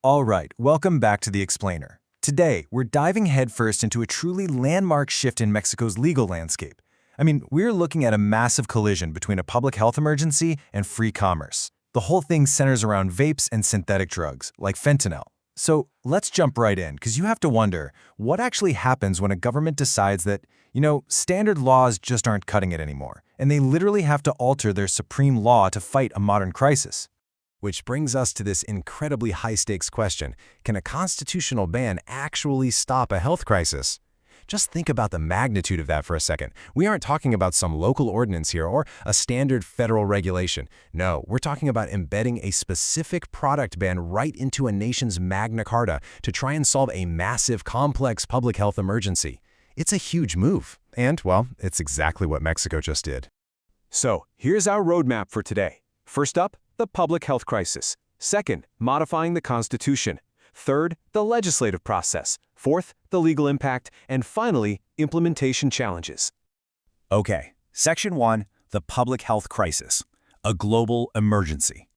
All right, welcome back to The Explainer. Today, we're diving headfirst into a truly landmark shift in Mexico's legal landscape. We're looking at a massive collision between a public health emergency and free commerce. The whole thing centers around vapes and synthetic drugs, like fentanyl. So let's jump right in, because you have to wonder, what actually happens when a government decides that, standard laws just aren't cutting it anymore, and they literally have to alter their supreme law to fight a modern crisis? Which brings us to this incredibly high-stakes question: can a constitutional ban actually stop a health crisis? Just think about the magnitude of that for a second. We aren't talking about some local ordinance here or a standard federal regulation. No, we're talking about embedding a specific product ban right into a nation's Magna Carta to try and solve a massive, complex public health emergency. It's a huge move. And, well, it's exactly what Mexico just did. So, here's our roadmap for today. First up, the public health crisis. Second, modifying the Constitution. Third, the legislative process. Fourth, the legal impact. And finally, implementation challenges. Okay, Section 1, the public health crisis, a global emergency.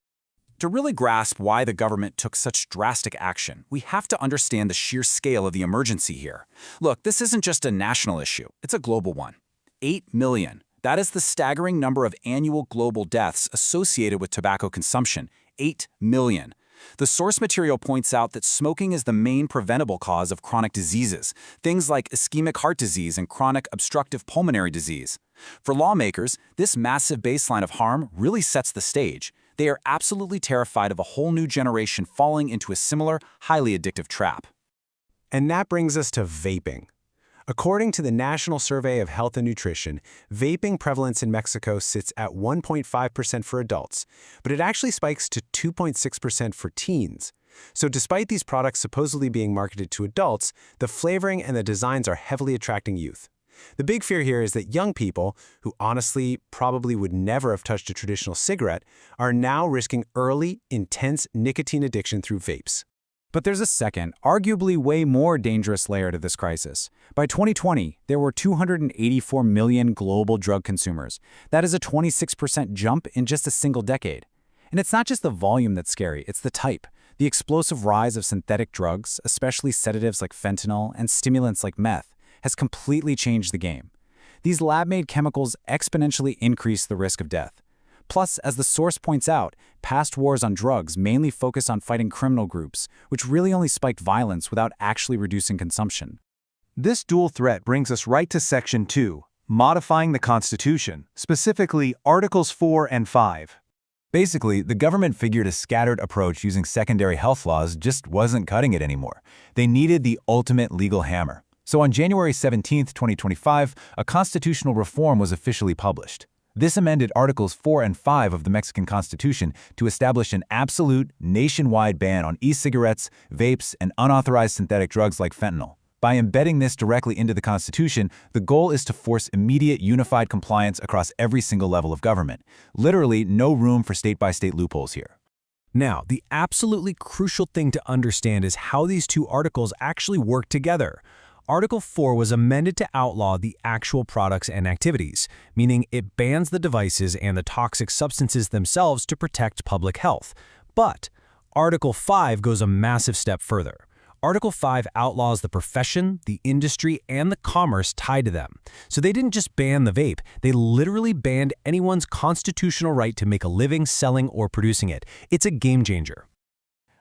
To really grasp why the government took such drastic action, we have to understand the sheer scale of the emergency here. Look, this isn't just a national issue, it's a global one. 8 million. That is the staggering number of annual global deaths associated with tobacco consumption. 8 million. The source material points out that smoking is the main preventable cause of chronic diseases, things like ischemic heart disease and chronic obstructive pulmonary disease. For lawmakers, this massive baseline of harm really sets the stage. They are absolutely terrified of a whole new generation falling into a similar, highly addictive trap. And that brings us to vaping. According to the National Survey of Health and Nutrition, vaping prevalence in Mexico sits at 1.5% for adults, but it actually spikes to 2.6% for teens. So despite these products supposedly being marketed to adults, the flavoring and the designs are heavily attracting youth. The big fear here is that young people, who honestly probably would never have touched a traditional cigarette, are now risking early, intense nicotine addiction through vapes. But there's a second, arguably way more dangerous layer to this crisis. By 2020, there were 284 million global drug consumers. That is a 26% jump in just a single decade. And it's not just the volume that's scary, it's the type. The explosive rise of synthetic drugs, especially sedatives like fentanyl and stimulants like meth, has completely changed the game. These lab-made chemicals exponentially increase the risk of death. Plus, as the source points out, past wars on drugs mainly focus on fighting criminal groups, which really only spiked violence without actually reducing consumption. This dual threat brings us right to Section 2, modifying the Constitution, specifically Articles 4 and 5. Basically, the government figured a scattered approach using secondary health laws just wasn't cutting it anymore. They needed the ultimate legal hammer. So on January 17, 2025, a constitutional reform was officially published. This amended Articles 4 and 5 of the Mexican Constitution to establish an absolute, nationwide ban on e-cigarettes, vapes, and unauthorized synthetic drugs like fentanyl. By embedding this directly into the Constitution, the goal is to force immediate unified compliance across every single level of government. Literally, no room for state-by-state loopholes here. Now, the absolutely crucial thing to understand is how these two articles actually work together. Article 4 was amended to outlaw the actual products and activities, meaning it bans the devices and the toxic substances themselves to protect public health. But Article 5 goes a massive step further. Article 5 outlaws the profession, the industry, and the commerce tied to them. So they didn't just ban the vape, they literally banned anyone's constitutional right to make a living selling or producing it. It's a game changer.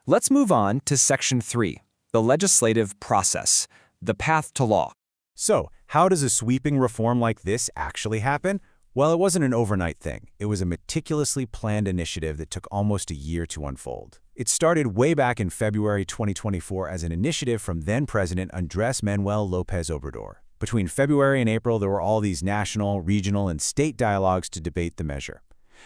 Let's move on to Section 3, the legislative process. The path to law. So, how does a sweeping reform like this actually happen? Well, it wasn't an overnight thing. It was a meticulously planned initiative that took almost a year to unfold. It started way back in February 2024 as an initiative from then-President Andrés Manuel López Obrador. Between February and April, there were all these national, regional, and state dialogues to debate the measure.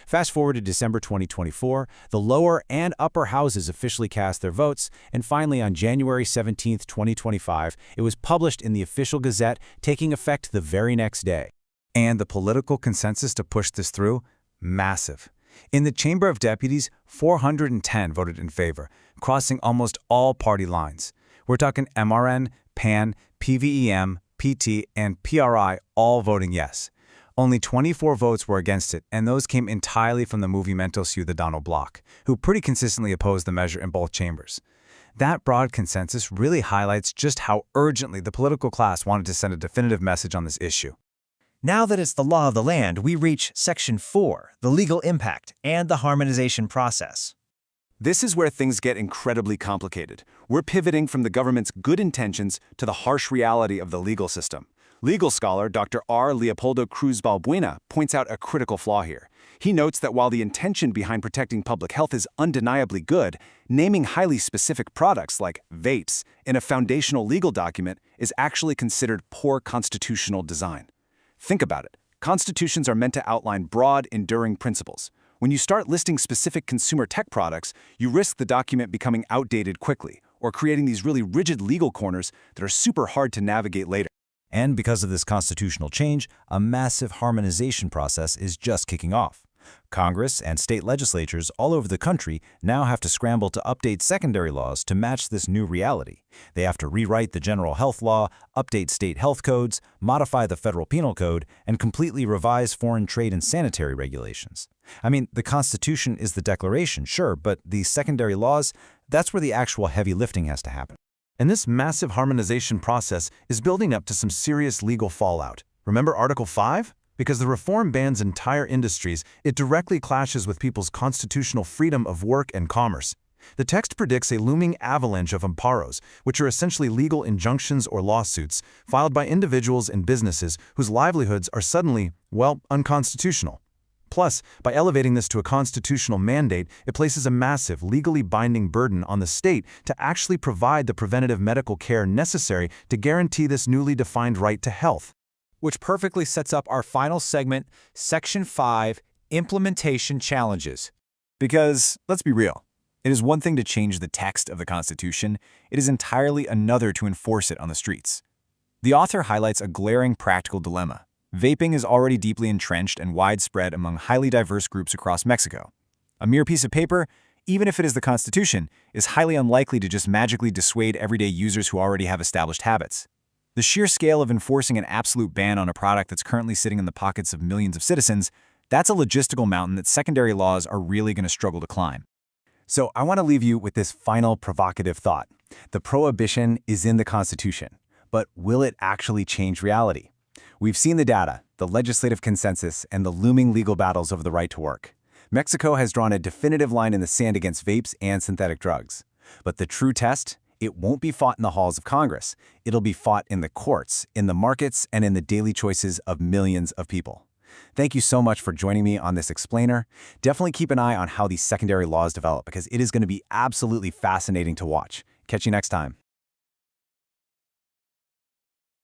Fast forward to December 2024, the lower and upper houses officially cast their votes, and finally on January 17, 2025, it was published in the official Gazette, taking effect the very next day. And the political consensus to push this through? Massive. In the Chamber of Deputies, 410 voted in favor, crossing almost all party lines. We're talking MRN, PAN, PVEM, PT, and PRI all voting yes. Only 24 votes were against it, and those came entirely from the Movimiento Ciudadano bloc, who pretty consistently opposed the measure in both chambers. That broad consensus really highlights just how urgently the political class wanted to send a definitive message on this issue. Now that it's the law of the land, we reach Section 4, the legal impact and the harmonization process. This is where things get incredibly complicated. We're pivoting from the government's good intentions to the harsh reality of the legal system. Legal scholar Dr. R. Leopoldo Cruz Balbuena points out a critical flaw here. He notes that while the intention behind protecting public health is undeniably good, naming highly specific products like vapes in a foundational legal document is actually considered poor constitutional design. Think about it. Constitutions are meant to outline broad, enduring principles. When you start listing specific consumer tech products, you risk the document becoming outdated quickly, or creating these really rigid legal corners that are super hard to navigate later. And because of this constitutional change, a massive harmonization process is just kicking off. Congress and state legislatures all over the country now have to scramble to update secondary laws to match this new reality. They have to rewrite the general health law, update state health codes, modify the federal penal code, and completely revise foreign trade and sanitary regulations. I mean, the Constitution is the declaration, sure, but the secondary laws, that's where the actual heavy lifting has to happen. And this massive harmonization process is building up to some serious legal fallout. Remember Article 5? Because the reform bans entire industries, it directly clashes with people's constitutional freedom of work and commerce. The text predicts a looming avalanche of amparos, which are essentially legal injunctions or lawsuits filed by individuals and businesses whose livelihoods are suddenly, well, unconstitutional. Plus, by elevating this to a constitutional mandate, it places a massive, legally binding burden on the state to actually provide the preventative medical care necessary to guarantee this newly defined right to health. Which perfectly sets up our final segment, Section 5, Implementation Challenges. Because, let's be real, it is one thing to change the text of the Constitution, it is entirely another to enforce it on the streets. The author highlights a glaring practical dilemma. Vaping is already deeply entrenched and widespread among highly diverse groups across Mexico. A mere piece of paper, even if it is the Constitution, is highly unlikely to just magically dissuade everyday users who already have established habits. The sheer scale of enforcing an absolute ban on a product that's currently sitting in the pockets of millions of citizens, that's a logistical mountain that secondary laws are really going to struggle to climb. So I want to leave you with this final provocative thought. The prohibition is in the Constitution, but will it actually change reality? We've seen the data, the legislative consensus, and the looming legal battles over the right to work. Mexico has drawn a definitive line in the sand against vapes and synthetic drugs. But the true test? It won't be fought in the halls of Congress. It'll be fought in the courts, in the markets, and in the daily choices of millions of people. Thank you so much for joining me on this explainer. Definitely keep an eye on how these secondary laws develop because it is going to be absolutely fascinating to watch. Catch you next time.